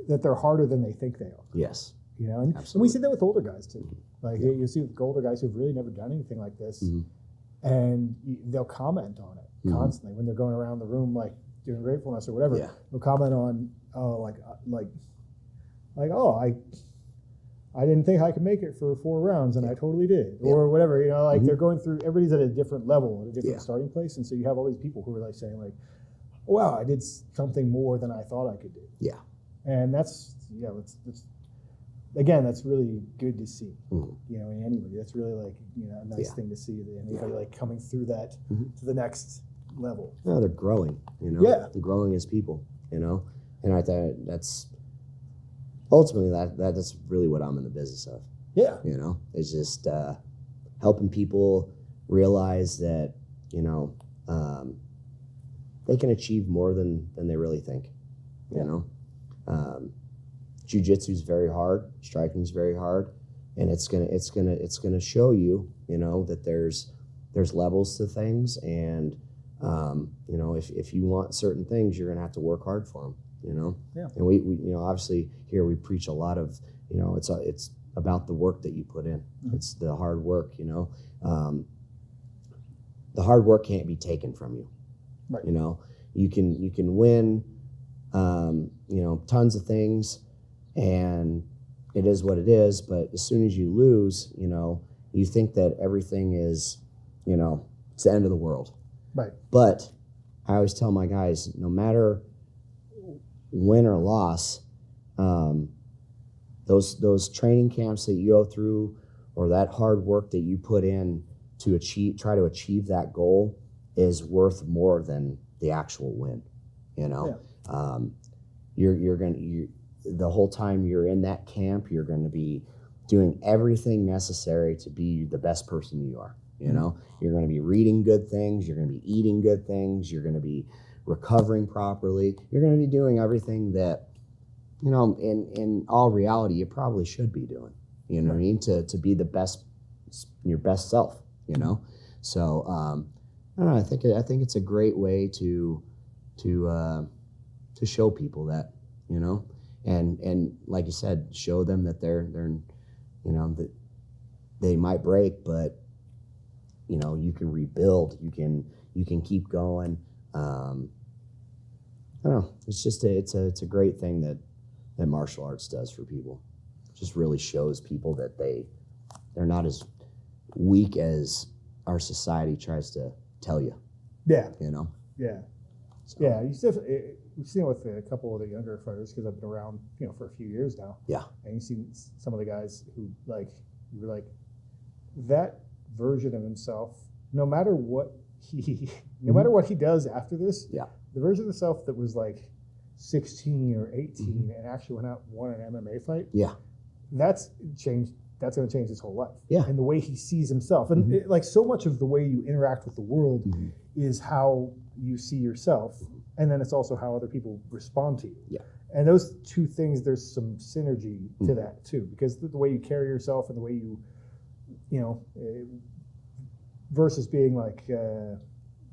That they're harder than they think they are. Yes. And we see that with older guys too. Like you see with older guys who've really never done anything like this. And they'll comment on it constantly when they're going around the room, like doing gratefulness or whatever. Yeah. They'll comment on, I didn't think I could make it for 4 rounds, and I totally did, or whatever. They're going through. Everybody's at a different level, at a different starting place, and so you have all these people who are like saying, like, wow, I did something more than I thought I could do. Yeah. And that's again, that's really good to see. Mm-hmm. You know, in anybody, that's really like, you know, a nice thing to see. That anybody like coming through that to the next level. No, they're growing. You know, they're growing as people. You know, and I thought that's ultimately that's really what I'm in the business of. Yeah. You know, it's just helping people realize that, you know, they can achieve more than they really think. You know, jiu-jitsu is very hard, striking is very hard, and it's gonna show you, you know, that there's levels to things, and you know, if you want certain things, you're gonna have to work hard for them. You know, and we you know, obviously here we preach a lot of, you know, it's about the work that you put in. It's the hard work. You know, the hard work can't be taken from you. Right. You know, you can win, you know, tons of things, and it is what it is. But as soon as you lose, you know, you think that everything is, you know, it's the end of the world. Right. But I always tell my guys, no matter win or loss, those training camps that you go through, or that hard work that you put in to try to achieve that goal, is worth more than the actual win. You know, the whole time you're in that camp, you're going to be doing everything necessary to be the best person you are. You know, you're going to be reading good things, you're going to be eating good things, you're going to be recovering properly, you're going to be doing everything that, you know, in all reality, you probably should be doing. You know what I mean? To be the best, your best self. You know, so I don't know. I think it's a great way to show people that, you know, and like you said, show them that they're you know, that they might break, but you know, you can rebuild, you can keep going. I don't know. It's just it's a great thing that martial arts does for people. It just really shows people that they're not as weak as our society tries to tell you. Yeah. You know? Yeah. So. Yeah. We've seen it with a couple of the younger fighters, because I've been around, you know, for a few years now. Yeah. And you see some of the guys who, like, you were like, that version of himself, no matter what he does after this, the version of himself that was like 16 or 18 and actually went out and won an MMA fight, that's changed. That's going to change his whole life. Yeah. And the way he sees himself. And like, so much of the way you interact with the world is how you see yourself. And then it's also how other people respond to you. Yeah. And those two things, there's some synergy to that too, because the way you carry yourself and the way you know, versus being like, you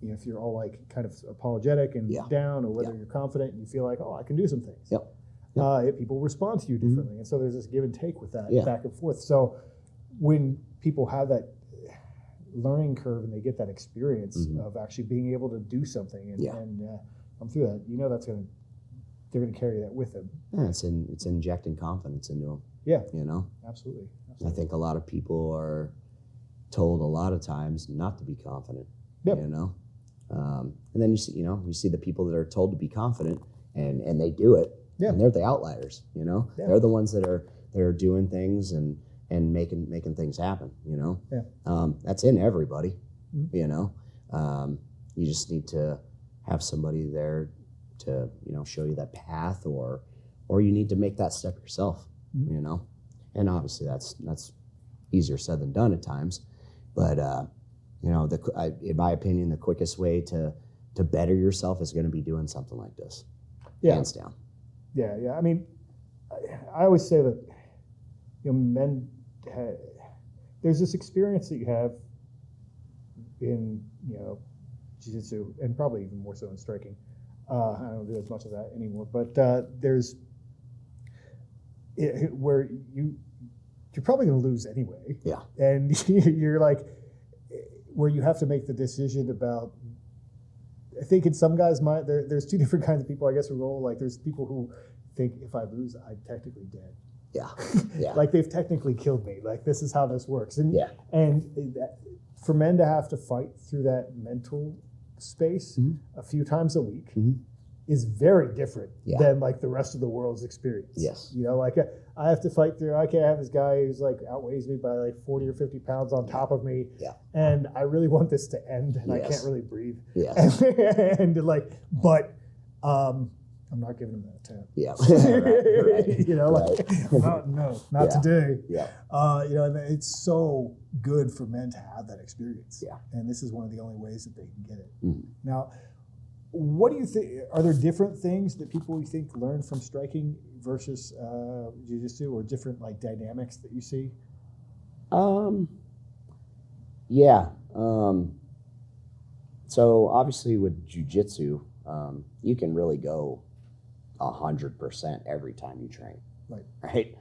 know, if you're all like kind of apologetic and down, or whether you're confident and you feel like, oh, I can do some things. People respond to you differently. And so there's this give and take with that back and forth. So when people have that learning curve and they get that experience of actually being able to do something and come through that, you know, they're going to carry that with them. Yeah, it's injecting confidence into them. Yeah. You know? Absolutely. I think a lot of people are told a lot of times not to be confident. Yep. You know? And then you see the people that are told to be confident and they do it. Yeah. And they're the outliers, you know? Yeah. They're the ones that are doing things and making things happen, you know? Yeah. That's in everybody, you know? You just need to have somebody there to, you know, show you that path, or you need to make that step yourself, you know? And obviously that's easier said than done at times, but you know, in my opinion, the quickest way to better yourself is going to be doing something like this. Yeah. Hands down. Yeah, yeah. I mean, I always say that, you know, there's this experience that you have in, you know, jiu-jitsu, and probably even more so in striking. I don't do as much of that anymore, but there's where you're probably going to lose anyway. Yeah. And you're like, where you have to make the decision about, I think in some guys' mind, there's two different kinds of people, I guess, who roll. Like, there's people who think, if I lose, I'm technically dead. Yeah. Yeah. Like, they've technically killed me. Like, this is how this works. And for men to have to fight through that mental space a few times a week Mhm. is very different Yeah. than like the rest of the world's experience. Yes. You know, like I have to fight through, I can't have this guy who's like outweighs me by like 40 or 50 pounds on top of me. Yeah. And I really want this to end and I Yes. can't really breathe. Yes. And like, but I'm not giving him that tap. Yeah. Right. You know, like, Right. no, not Yeah. today. Yeah. You know, and it's so good for men to have that experience. Yeah. And this is one of the only ways that they can get it. Mhm. Now, what do you think? Are there different things that people you think learn from striking versus jiu-jitsu, or different like dynamics that you see? Yeah. So obviously with jiu-jitsu, you can really go 100% every time you train. Right.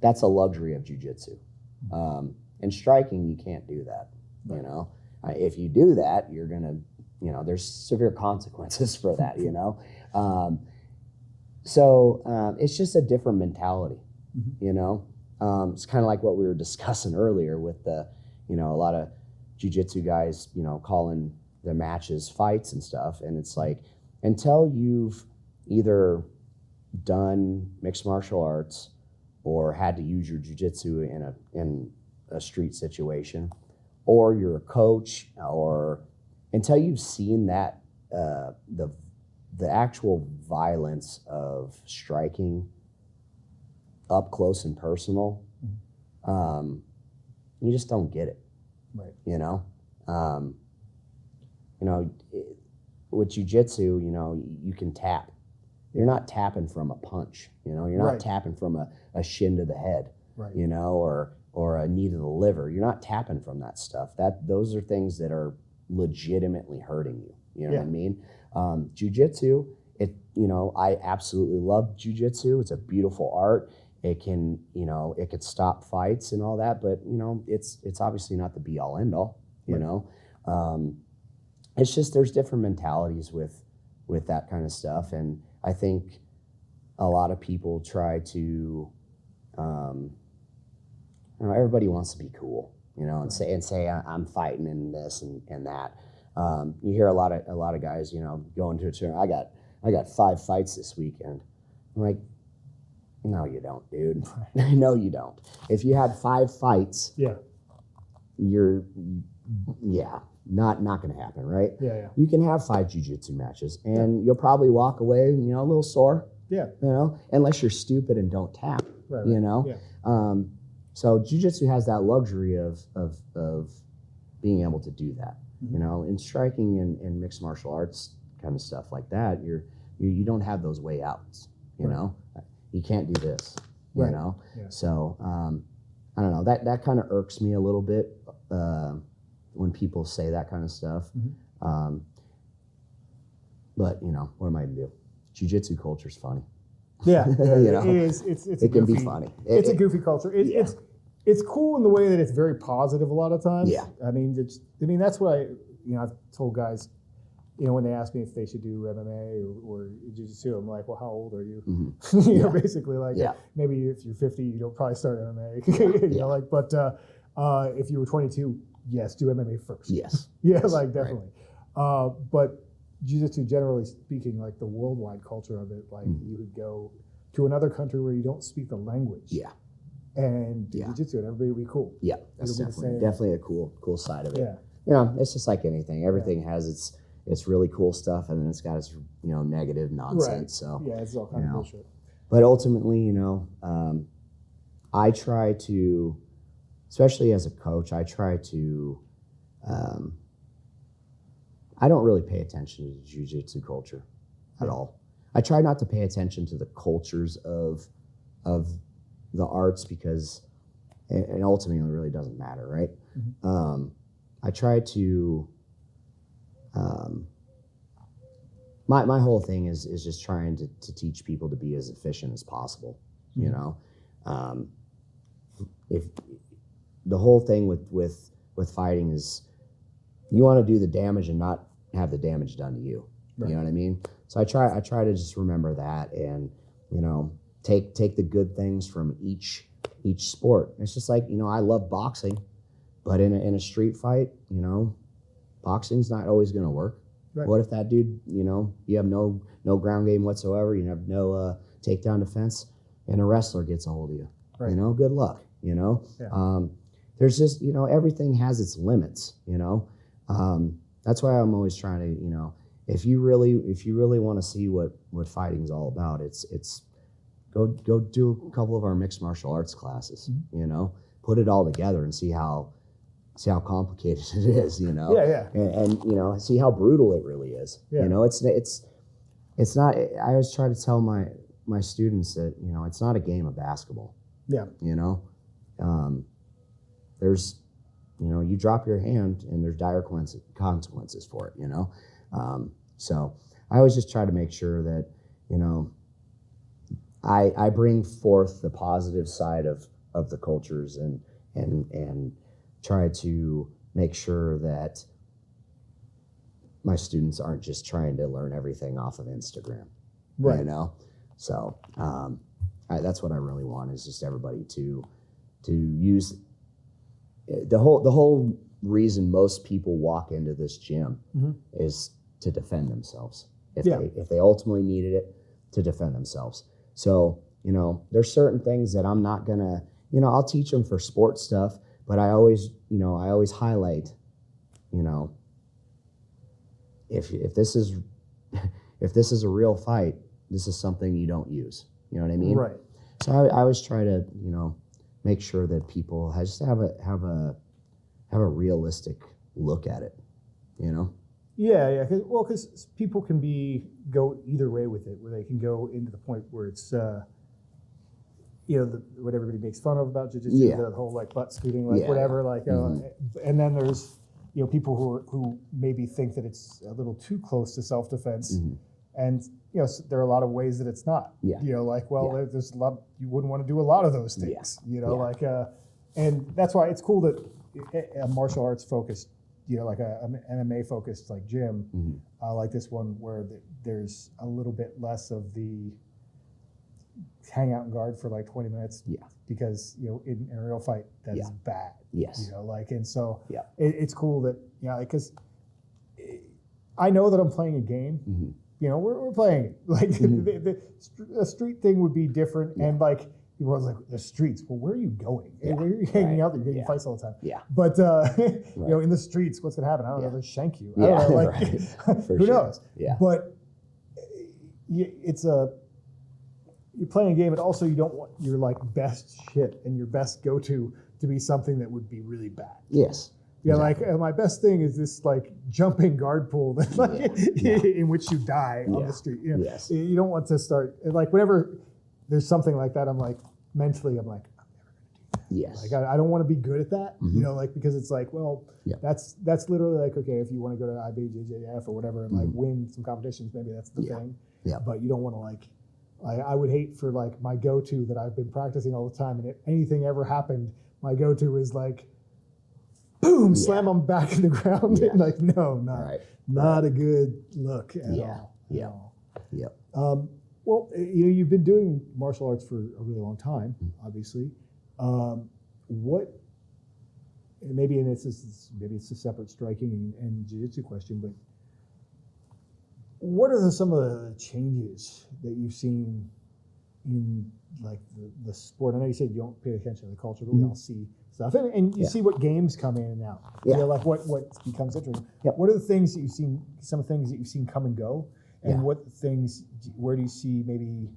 That's a luxury of jiu-jitsu. In striking, you can't do that. Right. You know, if you do that, you're gonna, you know, there's severe consequences for that. You know, so it's just a different mentality. Mhm. You know, it's kind of like what we were discussing earlier with the, you know, a lot of jiu-jitsu guys, you know, calling their matches fights and stuff, and it's like until you've either done mixed martial arts or had to use your jiu-jitsu in a street situation, or you're a coach, or until you've seen that the actual violence of striking up close and personal, you just don't get it. Right. You know, with jiu-jitsu, you know, you can tap. You're not tapping from a punch. You know, you're not Right. tapping from a shin to the head. Right. You know, or a knee to the liver. You're not tapping from that stuff. Those are things that are legitimately hurting you. You know what I mean? Jiu-jitsu, you know, I absolutely love jiu-jitsu. It's a beautiful art. It can, you know, it could stop fights and all that, but you know, it's obviously not the be all end all. You Right. know, it's just there's different mentalities with that kind of stuff, and I think a lot of people try to. You know, everybody wants to be cool, you know, and say I'm fighting in this and that. You hear a lot of guys, you know, going to a tournament. I got 5 fights this weekend. I'm like, no, you don't, dude. No, you don't. If you had 5 fights, you're not going to happen, right? Yeah. You can have 5 jiu-jitsu matches, and you'll probably walk away, you know, a little sore. Yeah. You know, unless you're stupid and don't tap. Right. You know. Yeah. So jiu-jitsu has that luxury of being able to do that. Mm-hmm. You know, in striking and mixed martial arts kind of stuff like that, you don't have those way outs. You Right. know, you can't do this. You Right. know, Yeah. so I don't know. That kind of irks me a little bit when people say that kind of stuff. Mm-hmm. But you know, what am I gonna do? Jiu-jitsu culture is funny. Yeah. You know, it is. It's it can be funny. It's a goofy culture. It's cool in the way that it's very positive a lot of times. Yeah. I mean, that's what I've told guys, you know, when they ask me if they should do MMA or jiu-jitsu, I'm like, well, how old are you? Mm-hmm. You know, basically, like, Yeah. maybe if you're 50, you don't probably start MMA. You know, like, but if you were 22, yes, do MMA first. Yes. Yeah, Yes. like definitely. Right. But jiu-jitsu, generally speaking, like the worldwide culture of it, like you would go to another country where you don't speak the language. Yeah. And do jiu-jitsu, and everybody would be cool. Yeah, that's It'll be the same. definitely a cool side of it. Yeah. You know, it's just like anything. Everything has its really cool stuff, and then it's got its, you know, negative nonsense. Right. So Yeah, it's all kind of bullshit. But ultimately, you know, I try to, especially as a coach, I try to. I don't really pay attention to jiu-jitsu culture at all. I try not to pay attention to the cultures of the arts because it ultimately really doesn't matter, right? Mm-hmm. I try to. My whole thing is just trying to teach people to be as efficient as possible. Mm-hmm. You know, if the whole thing with fighting is you want to do the damage and not have the damage done to you. Right. You know what I mean? So I try to just remember that, and you know, take the good things from each sport. It's just like, you know, I love boxing, but in a street fight, you know, boxing's not always going to work. Right. What if that dude, you have no ground game whatsoever, you have no takedown defense, and a wrestler gets a hold of you? Right. Good luck. Yeah. There's just, everything has its limits. That's why I'm always trying to, if you really want to see what fighting's all about, it's go do a couple of our mixed martial arts classes. Put it all together and see how complicated it is. Yeah. And see how brutal it really is. Yeah. It's not. I always try to tell my students that it's not a game of basketball. Yeah. There's, you drop your hand and there's dire consequences for it. So I always just try to make sure that I bring forth the positive side of the cultures and try to make sure that my students aren't just trying to learn everything off of Instagram. Right. So that's what I really want, is just everybody to use the whole reason most people walk into this gym is to defend themselves. If they ultimately needed it, to defend themselves. So, there's certain things that I'm not gonna, I'll teach them for sports stuff, but I always highlight, if this is a real fight, this is something you don't use. You know what I mean? Right. So I always try to, make sure that people just have a realistic look at it. Yeah. Because people can go either way with it, where they can go into the point where it's, what everybody makes fun of about jiu-jitsu, the whole like butt scooting, whatever, and then there's, people who maybe think that it's a little too close to self-defense, and there are a lot of ways that it's not. There's a lot, you wouldn't want to do a lot of those things. And that's why it's cool that a martial arts focused, like an MMA focused like gym, like this one, where there's a little bit less of the hang out and guard for like 20 minutes. Because in a real fight that is bad. Yes. And so it's cool that because I know that I'm playing a game. We're playing it. Like the street thing would be different, and like people are like, the streets. Well, where are you going? Where are you hanging out? You're getting fights all the time. But in the streets, what's gonna happen? I don't know. They shank you. I don't know. Who knows? But it's you're playing a game, and also you don't want your like best shit and your best go-to to be something that would be really bad. Yes. Like my best thing is this like jumping guard pull that in which you die on the street. Yes. You don't want to start like whenever there's something like that. I'm like mentally, I'm like, I'm never gonna do that. Yes. Like I don't want to be good at that. Because it's like, well, that's literally like, okay, if you want to go to IBJJF or whatever and like win some competitions, maybe that's the thing. Yeah. But you don't want to like. I would hate for like my go-to that I've been practicing all the time, and if anything ever happened, my go-to is like, boom, slam them back in the ground. And like, no, not a good look at all. Yep. Well, you've been doing martial arts for a really long time, obviously. What? Maybe it's a separate striking and jiu-jitsu question, but what are some of the changes that you've seen in like the sport? I know you said you don't pay attention to the culture, but we all see stuff, and you see what games come in and out. Like what becomes interesting. What are the things that you've seen? Some things that you've seen come and go, and what things? Where do you see maybe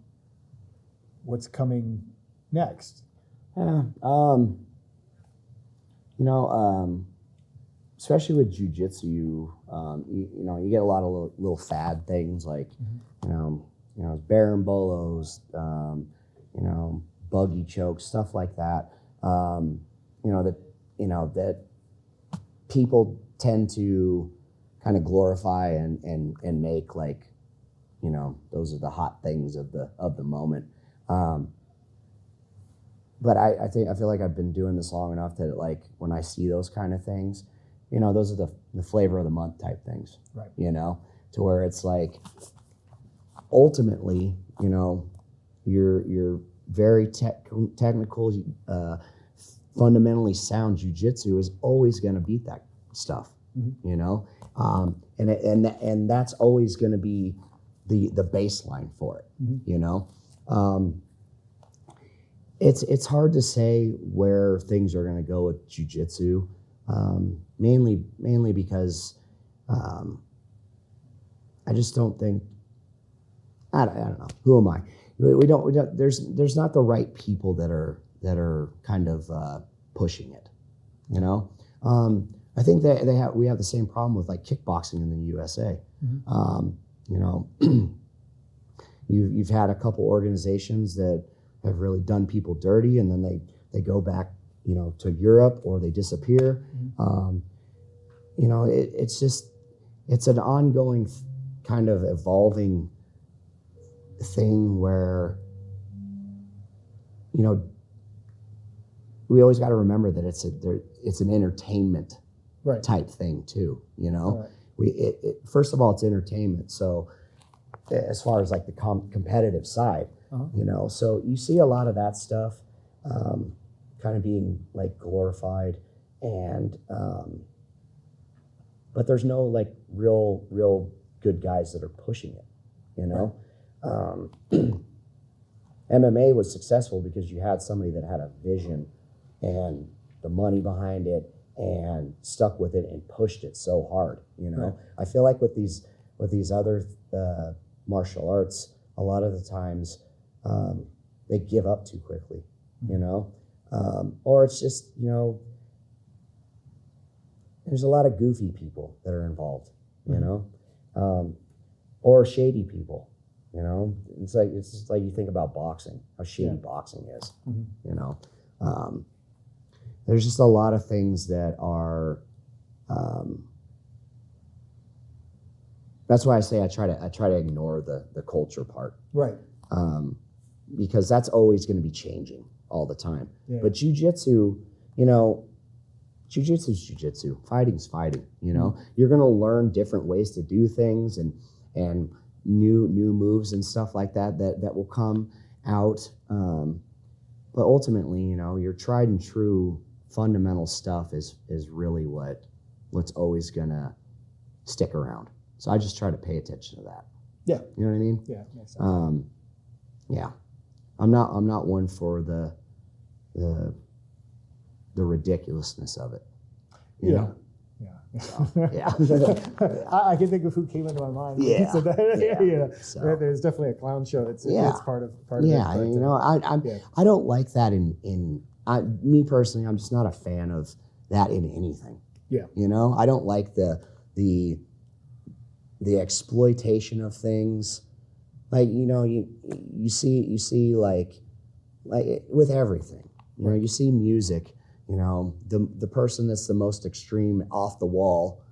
what's coming next? Especially with jiu-jitsu, you get a lot of little fad things like, barambolos, buggy chokes, stuff like that. That people tend to kind of glorify and make like, those are the hot things of the moment. But I feel like I've been doing this long enough that like when I see those kind of things, those are the flavor of the month type things, right? To where it's like, ultimately, you're very technical, fundamentally sound jiu-jitsu is always going to beat that stuff. you know, and that's always going to be the baseline for it, you know. It's hard to say where things are going to go with jiu-jitsu, mainly because I just don't think, I don't know, who am I? We don't there's not the right people that are kind of pushing it, you know. I think that we have the same problem with like kickboxing in the USA. You know, you've had a couple organizations that have really done people dirty, and then they go back, you know, to Europe, or they disappear. You know, it's an ongoing kind of evolving thing where, you know, we always got to remember that it's an entertainment type thing too, you know. First of all, it's entertainment, so as far as like the competitive side, you know, so you see a lot of that stuff kind of being like glorified, and but there's no like real good guys that are pushing it, you know. MMA was successful because you had somebody that had a vision and the money behind it and stuck with it and pushed it so hard, you know. I feel like with these other martial arts, a lot of the times they give up too quickly, you know, or it's just, you know, there's a lot of goofy people that are involved, you know, or shady people, you know. It's just like you think about boxing, how shady boxing is, you know. There's just a lot of things that are. That's why I say I try to ignore the culture part, because that's always going to be changing all the time. But jiu-jitsu, you know, jiu-jitsu is jiu-jitsu, fighting's fighting. You know, you're going to learn different ways to do things and new moves and stuff like that will come out. But ultimately, you know, your tried and true fundamental stuff is really what's always gonna stick around. So I just try to pay attention to that. Yeah. You know what I mean? Yeah, makes sense. Yeah. I'm not one for the ridiculousness of it. You know? Yeah. So, yeah. I can think of who came into my mind. When you said that. You know, so. There's definitely a clown show. It's part of it. Yeah, you know, I don't like that in me personally. I'm just not a fan of that in anything. Yeah. You know, I don't like the exploitation of things. Like, you know, you see like with everything. You know, you see music. You know, the person that's the most extreme, off the wall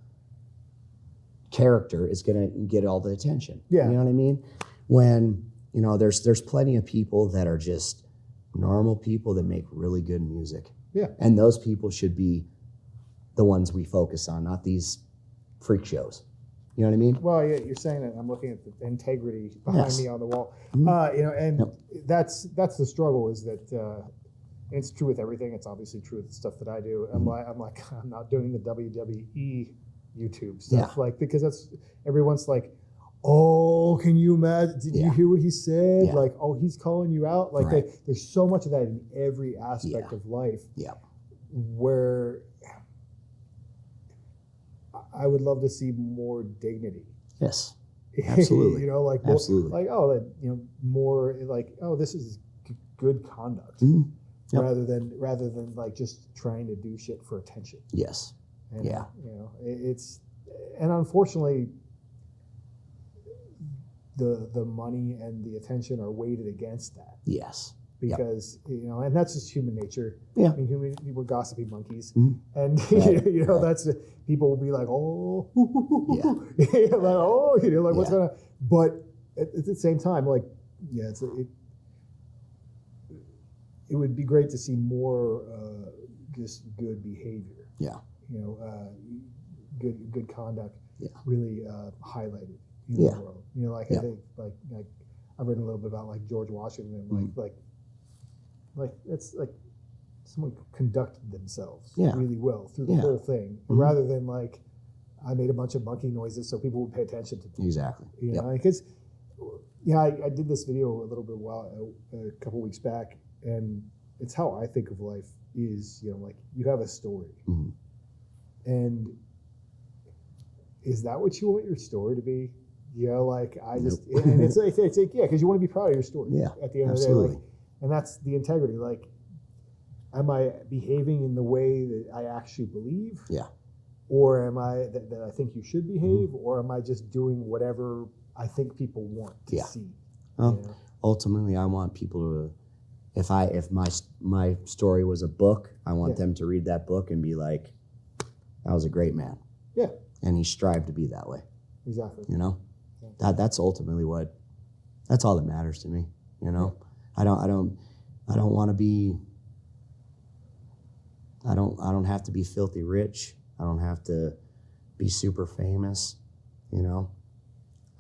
character is going to get all the attention. Yeah. You know what I mean? When, you know, there's plenty of people that are just normal people that make really good music. Yeah. And those people should be the ones we focus on, not these freak shows. You know what I mean? Well, yeah, you're saying that. I'm looking at the integrity behind me on the wall. You know, and that's the struggle, is that it's true with everything. It's obviously true with the stuff that I do. I'm not doing the WWE YouTube stuff, like, because that's, everyone's like, oh, can you imagine? Did you hear what he said? Yeah. Like, oh, he's calling you out. Like, there's so much of that in every aspect of life. Yeah. Where I would love to see more dignity. Yes, absolutely. You know, like more, like, oh, that, you know, more like, oh, this is good conduct, rather than like just trying to do shit for attention. Yes. And, you know, it's, and unfortunately, the money and the attention are weighted against that. Yes. Because, you know, and that's just human nature. Yeah. I mean, we're gossipy monkeys. And, you know, that's, people will be like, oh, like, oh, you know, like, what's going on? But at the same time, like, it would be great to see more just good behavior. Yeah. You know, good conduct really highlighted in the world. You know, like, I think, like I've read a little bit about, like, George Washington, like it's like someone conducted themselves really well through the whole thing, rather than like I made a bunch of monkey noises so people would pay attention to me. Exactly. You know, because I did this video a little bit a couple weeks back, and it's how I think of life is, like you have a story, and is that what you want your story to be? Like I just, and it's like, because you want to be proud of your story. Yeah, at the end absolutely. of the day, and that's the integrity. Like, am I behaving in the way that I actually believe? Yeah. Or am I that I think you should behave, or am I just doing whatever I think people want to see? Well, ultimately, I want people to, if my story was a book, I want them to read that book and be like, that was a great man. Yeah. And he strived to be that way. Exactly. That's ultimately that's all that matters to me. I don't want to be. I don't have to be filthy rich. I don't have to be super famous.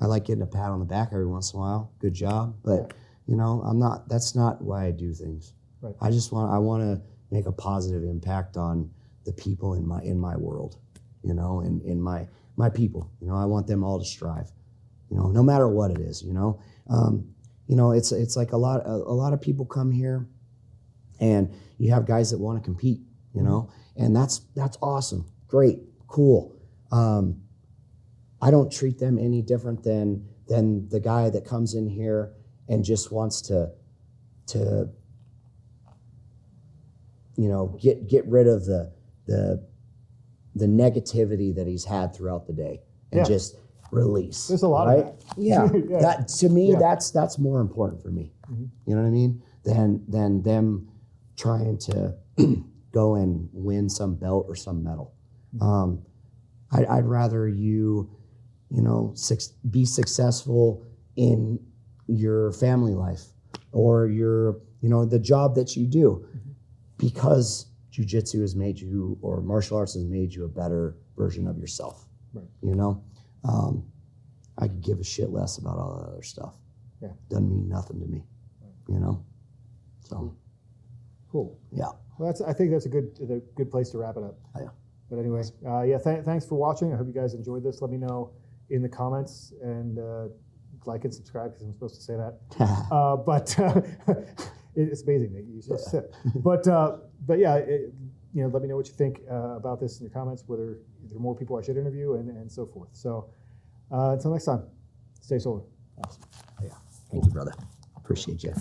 I like getting a pat on the back every once in a while. Good job, but I'm not. That's not why I do things. Right. I want to make a positive impact on the people in my world. And in my people. I want them all to strive. No matter what it is. It's like a lot of people come here, and you have guys that want to compete. And that's awesome, great, cool. I don't treat them any different than the guy that comes in here and just wants to get rid of the negativity that he's had throughout the day and just release. There's a lot of that. Yeah. That to me, that's more important for me. You know what I mean? Than them trying to go and win some belt or some medal. I'd rather you be successful in your family life or your, the job that you do, because jiu-jitsu has made you, or martial arts has made you a better version of yourself. Right. I could give a shit less about all that other stuff. Yeah. Doesn't mean nothing to me. So. Cool. Yeah. Well, I think that's a good place to wrap it up. Yeah. But anyway, thanks for watching. I hope you guys enjoyed this. Let me know in the comments, and like and subscribe, because I'm supposed to say that. But it's amazing that you just said. But yeah, let me know what you think about this in your comments, whether there are more people I should interview, and so forth. So until next time, stay solar. Awesome. Yeah. Thank you, brother. Appreciate you.